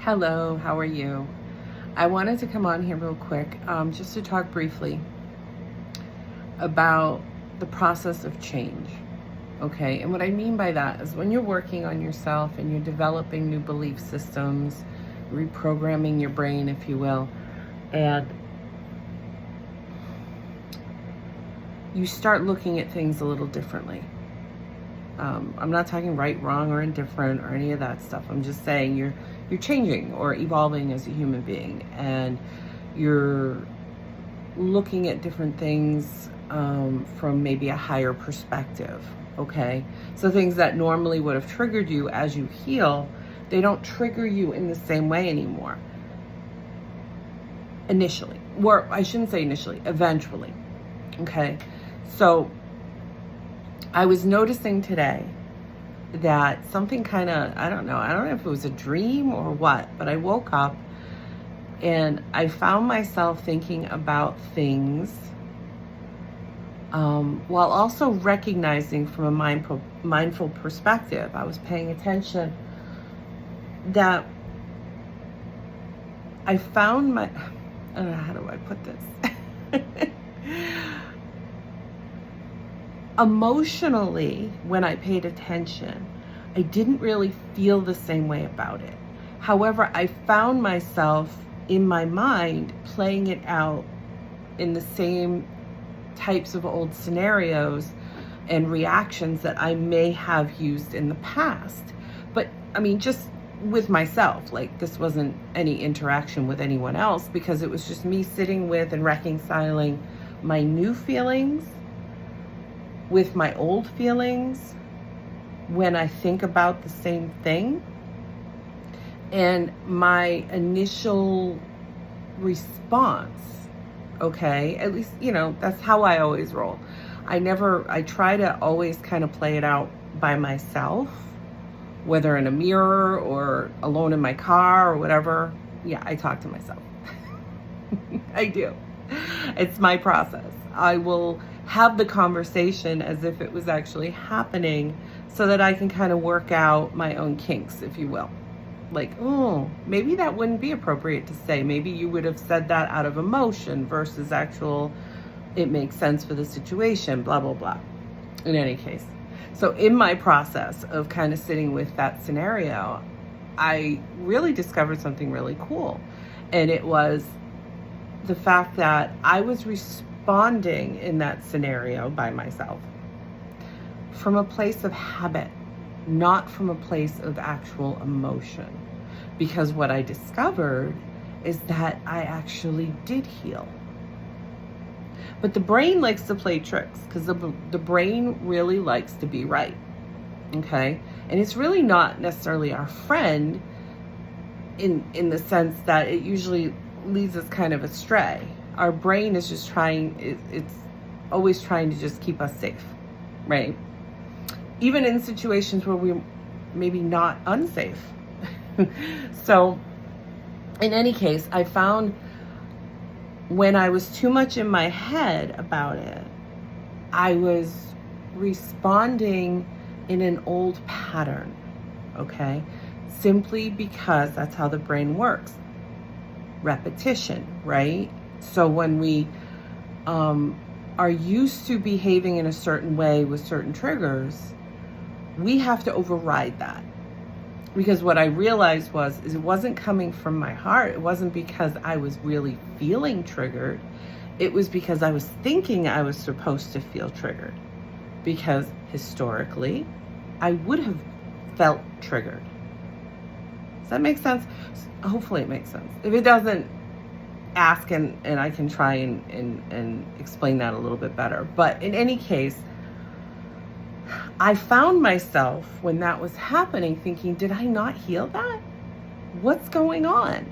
Hello, how are you? I wanted to come on here real quick just to talk briefly about the process of change. Okay, and what I mean by that is when you're working on yourself and you're developing new belief systems, reprogramming your brain, if you will, and you start looking at things a little differently. I'm not talking right, wrong, or indifferent or any of that stuff. I'm just saying you're changing or evolving as a human being, and you're looking at different things from maybe a higher perspective. Okay, so things that normally would have triggered you as you heal, they don't trigger you in the same way anymore. Initially, or I shouldn't say initially, eventually. Okay, so I was noticing today that something kind of, I don't know if it was a dream or what, but I woke up and I found myself thinking about things while also recognizing from a mindful perspective. I was paying attention that I found I don't know, how do I put this? Emotionally, when I paid attention, I didn't really feel the same way about it. However, I found myself in my mind playing it out in the same types of old scenarios and reactions that I may have used in the past. But I mean, just with myself, like this wasn't any interaction with anyone else, because it was just me sitting with and reconciling my new feelings with my old feelings when I think about the same thing. And my initial response, okay, at least, that's how I always roll. I try to always kind of play it out by myself, whether in a mirror or alone in my car or whatever. Yeah, I talk to myself. I do. It's my process. I will have the conversation as if it was actually happening so that I can kind of work out my own kinks, if you will. Like, oh, maybe that wouldn't be appropriate to say. Maybe you would have said that out of emotion versus actual, it makes sense for the situation, blah, blah, blah. In any case. So in my process of kind of sitting with that scenario, I really discovered something really cool. And it was the fact that I was responding in that scenario by myself from a place of habit, not from a place of actual emotion. Because what I discovered is that I actually did heal. But the brain likes to play tricks, because the brain really likes to be right. Okay? And it's really not necessarily our friend in the sense that it usually leads us kind of astray. Our brain is just it's always trying to just keep us safe, right? Even in situations where we're maybe not unsafe. So in any case, I found when I was too much in my head about it, I was responding in an old pattern, okay? Simply because that's how the brain works. Repetition, right? So when we are used to behaving in a certain way with certain triggers, we have to override that. Because what I realized is it wasn't coming from my heart. It wasn't because I was really feeling triggered. It was because I was thinking I was supposed to feel triggered. Because historically, I would have felt triggered. Does that make sense? Hopefully it makes sense. If it doesn't, ask and I can try and explain that a little bit better. But in any case, I found myself when that was happening thinking, did I not heal that? What's going on?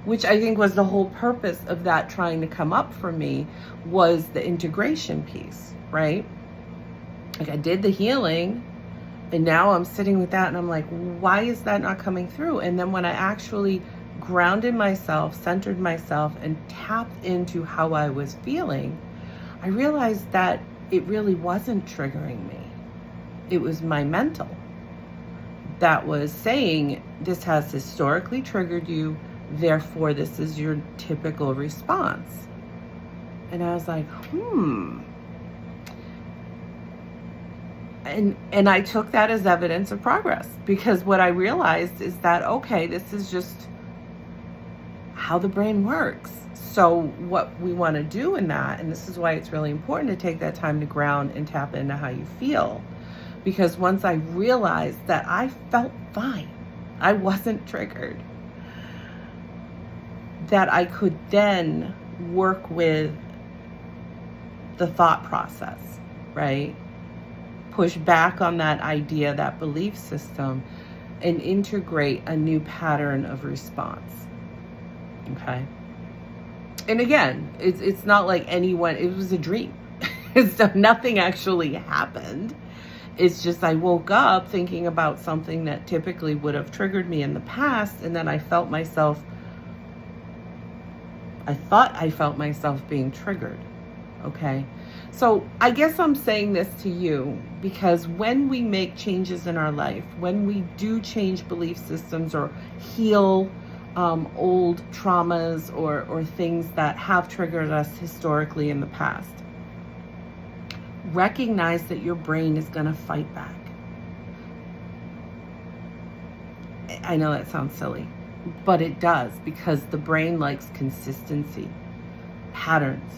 Which I think was the whole purpose of that trying to come up for me, was the integration piece, right? Like I did the healing, and now I'm sitting with that and I'm like, why is that not coming through? And then when I actually grounded myself, centered myself, and tapped into how I was feeling, I realized that it really wasn't triggering me. It was my mental. that was saying, this has historically triggered you, therefore this is your typical response. And I was like, And I took that as evidence of progress, because what I realized is that, okay, this is just how the brain works. So what we want to do in that, and this is why it's really important to take that time to ground and tap into how you feel. Because once I realized that I felt fine, I wasn't triggered, that I could then work with the thought process, right? Push back on that idea, that belief system, and integrate a new pattern of response. Okay. And again, it's not like anyone, it was a dream. So nothing actually happened. It's just I woke up thinking about something that typically would have triggered me in the past, and then I thought I felt myself being triggered. Okay. So I guess I'm saying this to you because when we make changes in our life, when we do change belief systems or heal old traumas or things that have triggered us historically in the past, recognize that your brain is going to fight back. I know that sounds silly, but it does, because the brain likes consistency, patterns,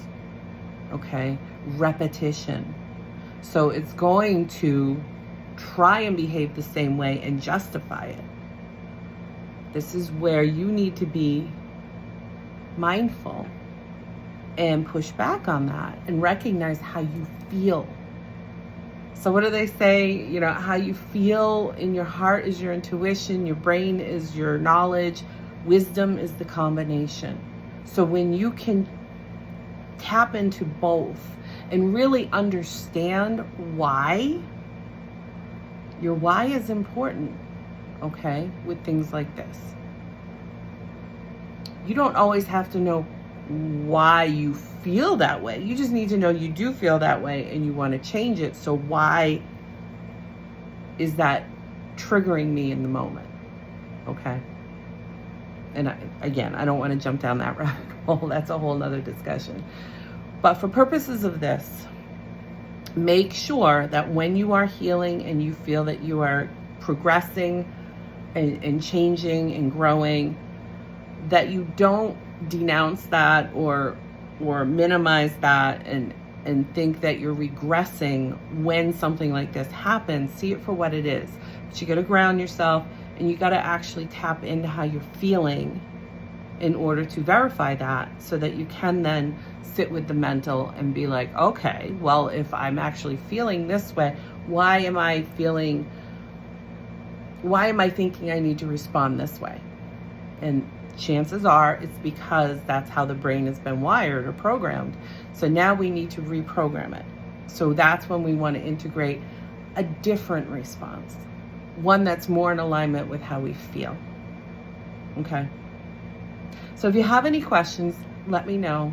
okay, repetition. So it's going to try and behave the same way and justify it. This is where you need to be mindful and push back on that and recognize how you feel. So what do they say? You know, how you feel in your heart is your intuition, your brain is your knowledge, wisdom is the combination. So when you can tap into both and really understand why, your why is important, okay, with things like this. You don't always have to know why you feel that way. You just need to know you do feel that way and you want to change it. So why is that triggering me in the moment? Okay. And I don't want to jump down that rabbit hole. That's a whole nother discussion. But for purposes of this, make sure that when you are healing and you feel that you are progressing and changing and growing, that you don't denounce that or minimize that and think that you're regressing when something like this happens. See it for what it is. But you got to ground yourself and you got to actually tap into how you're feeling in order to verify that, so that you can then sit with the mental and be like, okay, well, if I'm actually feeling this way, why am I thinking I need to respond this way? And chances are it's because that's how the brain has been wired or programmed. So now we need to reprogram it. So that's when we want to integrate a different response, one that's more in alignment with how we feel. Okay. So if you have any questions, let me know.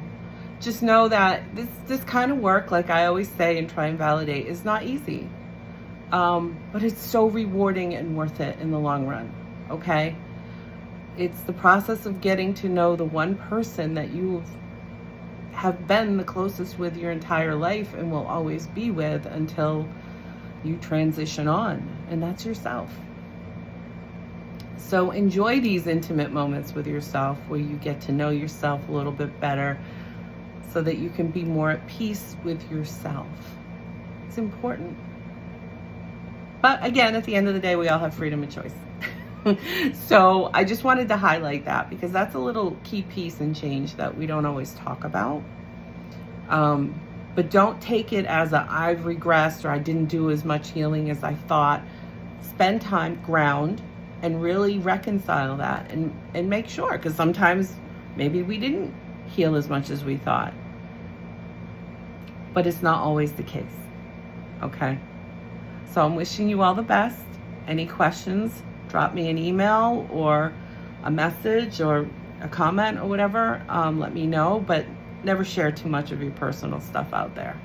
Just know that this kind of work, like I always say and try and validate, is not easy. But it's so rewarding and worth it in the long run. Okay. It's the process of getting to know the one person that you have been the closest with your entire life and will always be with until you transition on, and that's yourself. So enjoy these intimate moments with yourself where you get to know yourself a little bit better so that you can be more at peace with yourself. It's important. But again, at the end of the day, we all have freedom of choice. So I just wanted to highlight that because that's a little key piece and change that we don't always talk about. But don't take it as I've regressed or I didn't do as much healing as I thought. Spend time, ground, and really reconcile that and make sure, because sometimes maybe we didn't heal as much as we thought. But it's not always the case. Okay? So I'm wishing you all the best. Any questions? Drop me an email or a message or a comment or whatever. Let me know, but never share too much of your personal stuff out there.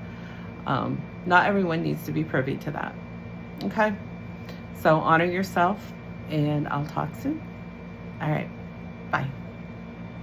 Not everyone needs to be privy to that. Okay? So honor yourself, and I'll talk soon. All right. Bye.